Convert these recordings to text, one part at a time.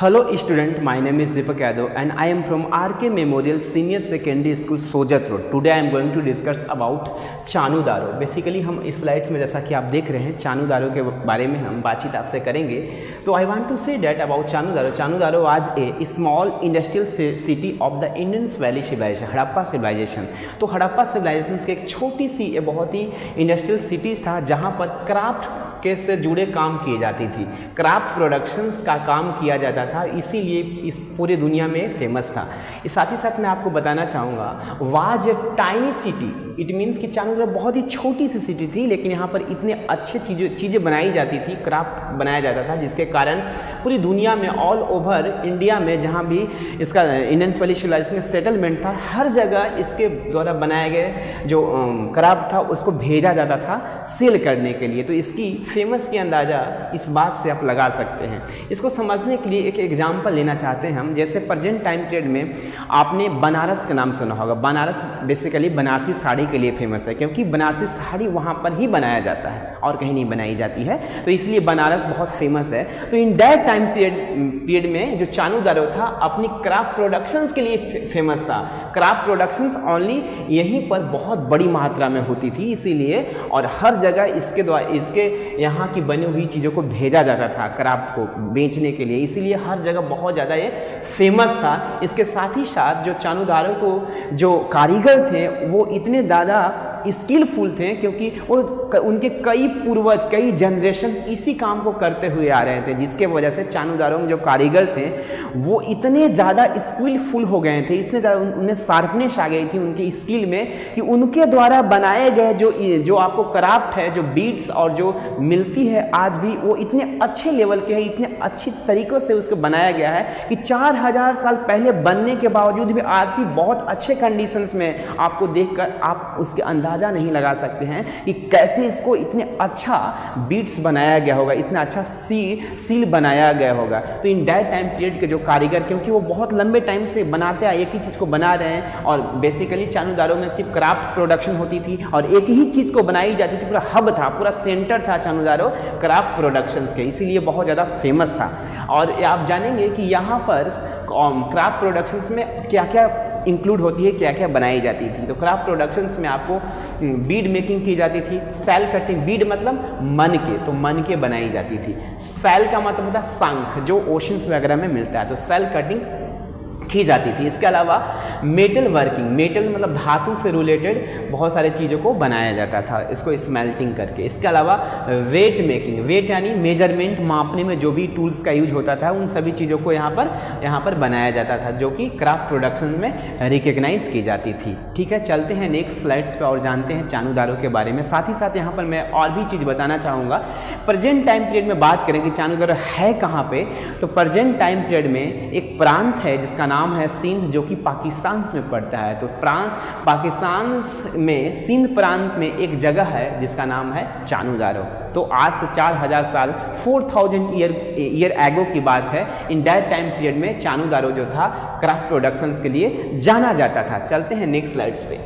Hello student, my name is Deepak Yadav and I am from RK Memorial Senior Secondary School Sojat Road. Today I am going to discuss about Chanhudaro. Basically हम इस slides में जैसा कि आप देख रहे हैं चानू दारो के बारे में हम बातचीत आपसे करेंगे. तो I want to say that about Chanhudaro. Chanhudaro आज a small industrial city of the Indus valley civilisation, Harappa civilisation. तो हड़प्पा सिविलाइजेशन की एक छोटी सी बहुत ही इंडस्ट्रियल सिटीज़ था जहाँ पर क्राफ्ट के से जुड़े काम किए जाती थी, क्राफ्ट प्रोडक्शंस का काम किया जाता था, इसीलिए इस पूरे दुनिया में फेमस था. साथ ही साथ मैं आपको बताना चाहूँगा was a tiny city. It means कि चानू दारो बहुत ही छोटी सी सिटी थी, लेकिन यहाँ पर इतने अच्छे चीज़ें बनाई जाती थी, क्राफ्ट बनाया जाता था, जिसके कारण पूरी दुनिया में ऑल ओवर इंडिया में जहाँ भी इसका इंडस वैली सिविलाइजेशन का सेटलमेंट था, हर जगह इसके द्वारा बनाए गए जो क्राफ्ट था उसको भेजा जाता था सेल करने के लिए. तो इसकी फेमस की अंदाज़ा इस बात से आप लगा सकते हैं. इसको समझने के लिए एक एग्जांपल लेना चाहते हैं हम. जैसे प्रेजेंट टाइम पीरियड में आपने बनारस का नाम सुना होगा. बनारस बेसिकली बनारसी साड़ी के लिए फेमस है, क्योंकि बनारसी साड़ी वहाँ पर ही बनाया जाता है और कहीं नहीं बनाई जाती है, तो इसलिए बनारस बहुत फेमस है. तो इन दैट टाइम पीरियड में जो चानू दारो था अपनी क्राफ्ट प्रोडक्शंस के लिए फेमस था. क्राफ्ट प्रोडक्शंस ओनली यहीं पर बहुत बड़ी मात्रा में होती थी, इसीलिए और हर जगह इसके यहाँ की बनी हुई चीज़ों को भेजा जाता था क्राफ्ट को बेचने के लिए, इसीलिए हर जगह बहुत ज़्यादा ये फेमस था. इसके साथ ही साथ जो चानू दारो को जो कारीगर थे वो इतने ज़्यादा स्किलफुल थे, क्योंकि वो उनके कई पूर्वज कई जनरेशन इसी काम को करते हुए आ रहे थे, जिसके वजह से चानू दारो में जो कारीगर थे वो इतने ज़्यादा स्किलफुल हो गए थे, इतने ज़्यादा उनमें शार्पनेस आ गई थी उनकी स्किल में कि उनके द्वारा बनाए गए जो आपको क्राफ्ट है, जो बीड्स और जो मिलती है आज भी, वो इतने अच्छे लेवल के हैं, इतने अच्छी तरीक़ों से उसको बनाया गया है कि 4000 साल पहले बनने के बावजूद भी आज भी बहुत अच्छे कंडीशंस में आपको देखकर आप उसके अंदाज़ा नहीं लगा सकते हैं कि कैसे इसको इतने अच्छा बीड्स बनाया गया होगा, इतना अच्छा सील बनाया गया होगा. तो इन दैट टाइम पीरियड के जो कारीगर, क्योंकि वो बहुत लंबे टाइम से बनाते हैं, एक ही चीज़ को बना रहे हैं, और बेसिकली चानू दारो में सिर्फ क्राफ्ट प्रोडक्शन होती थी और एक ही चीज़ को बनाई जाती थी. पूरा हब था, पूरा सेंटर था चानू दारो क्राफ्ट प्रोडक्शंस के, इसीलिए बहुत ज़्यादा फेमस था. और आप जानेंगे कि यहाँ पर क्राफ्ट प्रोडक्शंस में क्या क्या इंक्लूड होती है, क्या क्या बनाई जाती थी. तो क्राफ्ट प्रोडक्शंस में आपको बीड मेकिंग की जाती थी, सेल कटिंग. बीड मतलब मन के, तो मन के बनाई जाती थी. सेल का मतलब होता है शंख, जो ओशंस वगैरह में मिलता है, तो सेल कटिंग की जाती थी. इसके अलावा मेटल वर्किंग, मेटल मतलब धातु से रिलेटेड बहुत सारी चीज़ों को बनाया जाता था, इसको स्मेल्टिंग करके. इसके अलावा वेट मेकिंग, वेट यानी मेजरमेंट, मापने में जो भी टूल्स का यूज होता था, उन सभी चीज़ों को यहाँ पर बनाया जाता था, जो कि क्राफ्ट प्रोडक्शन में रिकग्नाइज की जाती थी. ठीक है, चलते हैं नेक्स्ट स्लाइड्स पे और जानते हैं चानू दारो के बारे में. साथ ही साथ यहाँ पर मैं और भी चीज़ बताना चाहूँगा. प्रेजेंट टाइम पीरियड में बात करें कि चानू दारो है कहाँ पे, तो प्रेजेंट टाइम पीरियड में एक प्रांत है जिसका नाम है सिंध, जो कि पाकिस्तान में पड़ता है. तो पाकिस्तान में सिंध प्रांत में एक जगह है जिसका नाम है चानू दारो. तो आज से 4000 साल 4000 ईयर एगो की बात है. इन दैट टाइम पीरियड में चानू दारो जो था क्राफ्ट प्रोडक्शंस के लिए जाना जाता था. चलते हैं नेक्स्ट स्लाइड्स पे.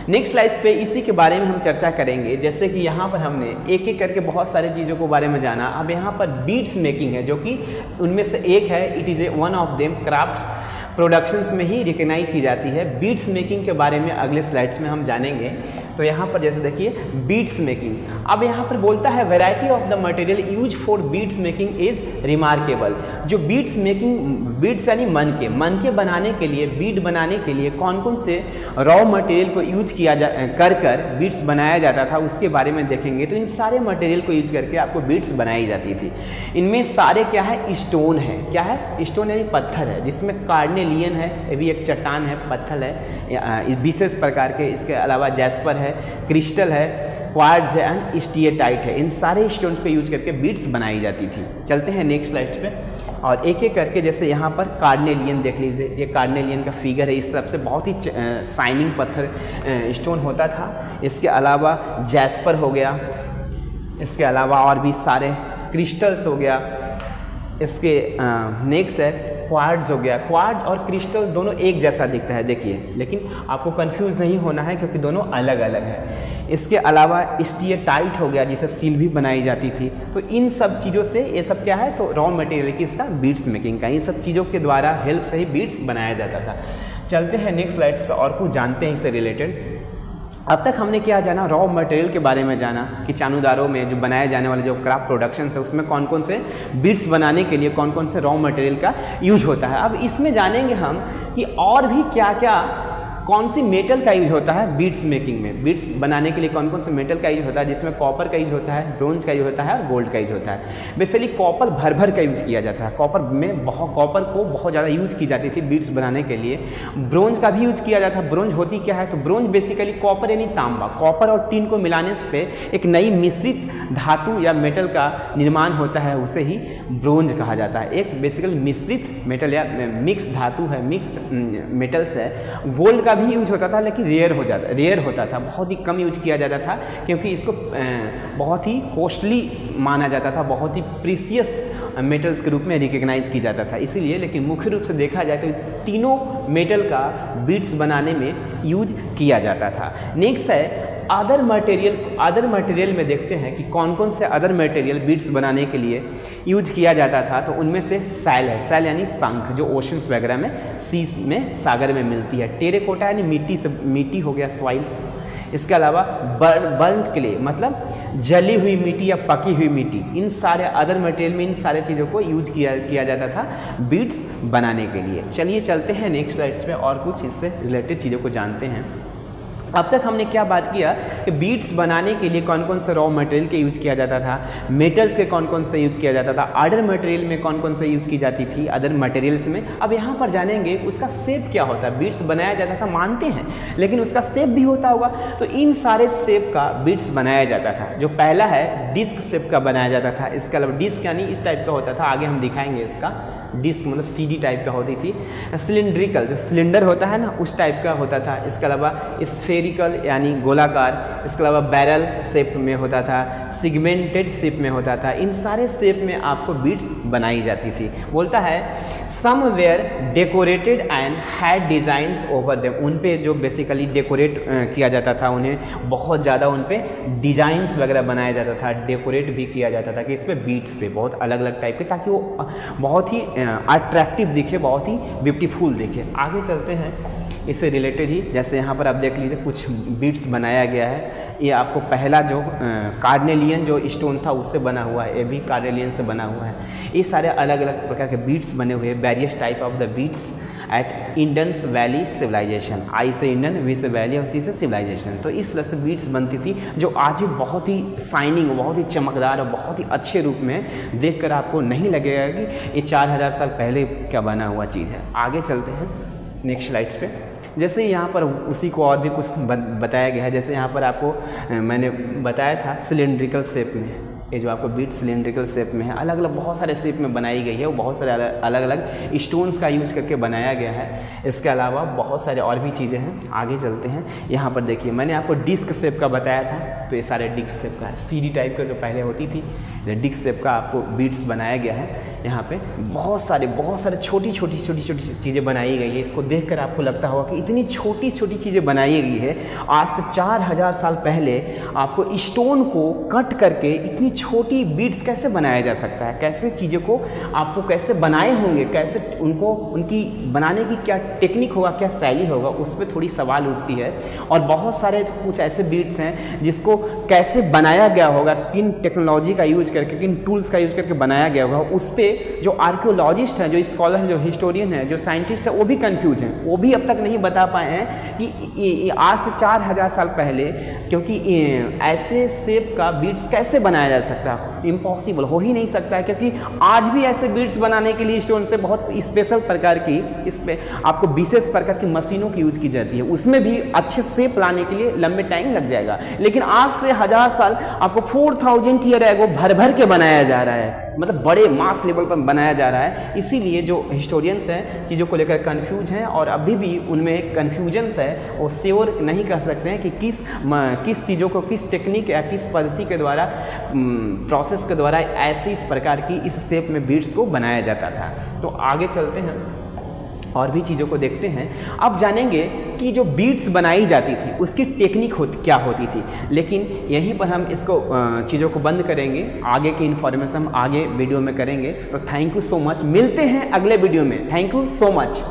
नेक्स्ट स्लाइड्स पे इसी के बारे में हम चर्चा करेंगे. जैसे कि यहाँ पर हमने एक एक करके बहुत सारी चीज़ों के बारे में जाना. अब यहाँ पर बीड्स मेकिंग है, जो कि उनमें से एक है. It is one of them crafts productions में ही रिकग्नाइज की जाती है. बीड्स मेकिंग के बारे में अगले स्लाइड्स में हम जानेंगे. तो यहाँ पर जैसे देखिए बीड्स मेकिंग. अब यहाँ पर बोलता है variety of the material use for beads making is remarkable. जो बीड्स मेकिंग, बीड्स यानी मन के बनाने के लिए, बीड बनाने के लिए कौन कौन से रॉ मटेरियल को यूज किया कर बीड्स बनाया जाता था, उसके बारे में देखेंगे. तो इन सारे मटेरियल को यूज करके आपको बीड्स बनाई जाती थी. इनमें सारे क्या है, स्टोन है. क्या है, स्टोन यानी पत्थर है, जिसमें कार्नेलियन है, ये भी एक चट्टान है, पत्थर है विशेष प्रकार के. इसके अलावा जैस्पर है, क्रिस्टल है, क्वार्ट्ज है एंड स्टीएटाइट है. इन सारे स्टोन्स पे यूज करके बीड्स बनाई जाती थी. चलते हैं नेक्स्ट स्लाइड पे और एक एक करके. जैसे यहाँ पर कार्नेलियन देख लीजिए, ये कार्नेलियन का फिगर है. इस तरफ से बहुत ही शाइनिंग पत्थर स्टोन होता था. इसके अलावा जैस्पर हो गया, इसके अलावा और भी सारे क्रिस्टल्स हो गया. इसके नेक्स्ट है क्वार्ट्ज हो गया, क्वार्ट्ज और क्रिस्टल दोनों एक जैसा दिखता है देखिए, लेकिन आपको कंफ्यूज नहीं होना है क्योंकि दोनों अलग अलग है। इसके अलावा स्टीएटाइट हो गया जिसे सील भी बनाई जाती थी। तो इन सब चीज़ों से ये सब क्या है, तो रॉ मटेरियल किसका, बीड्स मेकिंग का, इन सब चीज़ों के द्वारा हेल्प से ही बीड्स बनाया जाता था। चलते हैं नेक्स्ट स्लाइड्स पे और कुछ जानते हैं इससे रिलेटेड। अब तक हमने क्या जाना, रॉ मटेरियल के बारे में जाना कि चानूदारों में जो बनाए जाने वाले जो क्राफ्ट प्रोडक्शन है उसमें कौन कौन से बीड्स बनाने के लिए कौन कौन से रॉ मटेरियल का यूज होता है। अब इसमें जानेंगे हम कि और भी क्या क्या कौन सी मेटल का यूज होता है बीड्स मेकिंग में, बीड्स बनाने के लिए कौन कौन से मेटल का यूज होता है, जिसमें कॉपर का यूज होता है, ब्रोंज का यूज होता है और गोल्ड का यूज होता है। बेसिकली कॉपर भर भर का यूज किया जाता है, कॉपर को बहुत ज़्यादा यूज की जाती थी बीड्स बनाने के लिए। ब्रोंज का भी यूज किया जाता है। ब्रोंज होती क्या है, तो ब्रोंज बेसिकली कॉपर यानी तांबा, कॉपर और टिन को मिलाने से एक नई मिश्रित धातु या मेटल का निर्माण होता है, उसे ही ब्रोंज कहा जाता है। एक बेसिकली मिश्रित मेटल या मिक्स धातु है, मिक्स्ड मेटल्स है। गोल्ड का भी यूज होता था लेकिन रेयर होता था, बहुत ही कम यूज किया जाता था क्योंकि इसको बहुत ही कॉस्टली माना जाता था, बहुत ही प्रीसियस मेटल्स के रूप में रिकग्नाइज किया जाता था इसीलिए। लेकिन मुख्य रूप से देखा जाए तो तीनों मेटल का बीड्स बनाने में यूज किया जाता था। नेक्स्ट है अदर मटेरियल में देखते हैं कि कौन कौन से अदर मटेरियल बीड्स बनाने के लिए यूज किया जाता था। तो उनमें से सैल है, सैल यानी शंख जो ओशंस वगैरह में, सी में, सागर में मिलती है। टेरेकोटा यानी मिट्टी हो गया, सॉइल्स। इसके अलावा बर्न्ड क्ले मतलब जली हुई मिट्टी या पकी हुई मिट्टी। इन सारे अदर मटेरियल में इन सारे चीज़ों को यूज किया जाता था बीड्स बनाने के लिए। चलिए चलते हैं नेक्स्ट स्लाइड्स पे और कुछ इससे रिलेटेड चीज़ों को जानते हैं। अब तक हमने क्या बात किया कि बीड्स बनाने के लिए कौन कौन से रॉ मटेरियल के यूज किया जाता था, मेटल्स के कौन कौन से यूज किया जाता था, अदर मटेरियल में कौन कौन से यूज की जाती थी अदर मटेरियल्स में। अब यहाँ पर जानेंगे उसका शेप क्या होता है। बीड्स बनाया जाता था मानते हैं, लेकिन उसका शेप भी होता होगा। तो इन सारे शेप का बीड्स बनाया जाता था। जो पहला है डिस्क शेप का बनाया जाता था। इसके अलावा डिस्क यानी इस टाइप का होता था, आगे हम दिखाएंगे इसका। डिस्क मतलब सीडी टाइप का होती थी। सिलिंड्रिकल जो सिलेंडर होता है ना उस टाइप का होता था। इसके अलावा स्फेरिकल यानी गोलाकार। इसके अलावा बैरल शेप में होता था, सिगमेंटेड शेप में होता था। इन सारे शेप में आपको बीड्स बनाई जाती थी। बोलता है somewhere decorated and had designs over them. उन पे जो बेसिकली डेकोरेट किया जाता था, उन्हें बहुत ज़्यादा उन पे डिजाइंस वगैरह बनाया जाता था, डेकोरेट भी किया जाता था कि इस पे बीड्स पे बहुत अलग अलग टाइप के, ताकि वो बहुत ही अट्रैक्टिव दिखे, बहुत ही ब्यूटीफुल दिखे। आगे चलते हैं इससे रिलेटेड ही। जैसे यहाँ पर आप देख लीजिए कुछ बीड्स बनाया गया है। ये आपको पहला जो कार्नेलियन जो स्टोन था उससे बना हुआ है, ये भी कार्नेलियन से बना हुआ है। ये सारे अलग अलग प्रकार के बीड्स बने हुए हैं, various type of the beads at Indus valley civilisation. I say इंडन, वी से वैली और सी से सिविलाइजेशन। तो इस तरह से बीड्स बनती थी जो आज भी बहुत ही शाइनिंग, बहुत ही चमकदार और बहुत ही अच्छे रूप में देखकर आपको नहीं लगेगा कि ये 4000 साल पहले क्या बना हुआ चीज़ है। आगे चलते हैं नेक्स्ट स्लाइड्स पे। जैसे यहाँ पर उसी को और भी कुछ बताया गया है। जैसे यहाँ पर आपको मैंने बताया था सिलिंड्रिकल शेप में, ये जो आपको बीड सिलिंड्रिकल शेप में है, अलग अलग बहुत सारे शेप में बनाई गई है। वो बहुत सारे अलग अलग स्टोन्स का यूज करके बनाया गया है। इसके अलावा बहुत सारे और भी चीज़ें हैं। आगे चलते हैं। यहाँ पर देखिए मैंने आपको डिस्क शेप का बताया था, तो ये सारे डिस्क शेप का है। सीडी टाइप का जो पहले होती थी, डिस्क शेप का आपको बीड्स बनाया गया है। यहाँ पे बहुत सारे छोटी छोटी चीज़ें बनाई गई है। इसको देखकर आपको लगता होगा कि इतनी छोटी छोटी चीज़ें बनाई गई है। आज से 4000 साल पहले आपको स्टोन को कट करके इतनी छोटी बीड्स कैसे बनाया जा सकता है, कैसे चीज़ों को आपको कैसे बनाए होंगे, कैसे उनको उनकी बनाने की क्या टेक्निक होगा, क्या शैली होगा, उस पर थोड़ी सवाल उठती है। और बहुत सारे कुछ ऐसे बीड्स हैं जिसको कैसे बनाया गया होगा, किन टेक्नोलॉजी का यूज करके, किन टूल्स का यूज करके बनाया गया होगा, उस पर जो आर्कियोलॉजिस्ट हैं, जो स्कॉलर हैं, जो हिस्टोरियन हैं, जो साइंटिस्ट हैं, वो भी कंफ्यूज हैं। वो भी अब तक नहीं बता पाए हैं कि आज से 4000 साल पहले, क्योंकि ऐसे शेप का बीड्स कैसे बनाया जा सकता है, इम्पॉसिबल हो ही नहीं सकता है। क्योंकि आज भी ऐसे बीड्स बनाने के लिए स्टोन से बहुत स्पेशल प्रकार की, इस पे आपको विशेष प्रकार की मशीनों की यूज की जाती है। उसमें भी अच्छे शेप लाने के लिए लंबे टाइम लग जाएगा। लेकिन आज से 1000 साल आपको 2000 ईयर एगो भर भर के बनाया जा रहा है, मतलब बड़े मास लेवल पर बनाया जा रहा है। इसीलिए जो हिस्टोरियंस हैं चीज़ों को लेकर कंफ्यूज हैं और अभी भी उनमें कन्फ्यूजन्स है, वो श्योर नहीं कह सकते हैं कि किस चीज़ों को किस टेक्निक या किस पद्धति के द्वारा प्रोसेस के द्वारा ऐसे इस प्रकार की इस शेप में बीड्स को बनाया जाता था। तो आगे चलते हैं और भी चीज़ों को देखते हैं। अब जानेंगे कि जो बीड्स बनाई जाती थी उसकी टेक्निक क्या होती थी, लेकिन यहीं पर हम इसको चीज़ों को बंद करेंगे। आगे की इन्फॉर्मेशन हम आगे वीडियो में करेंगे। तो थैंक यू सो मच, मिलते हैं अगले वीडियो में। Thank you so much.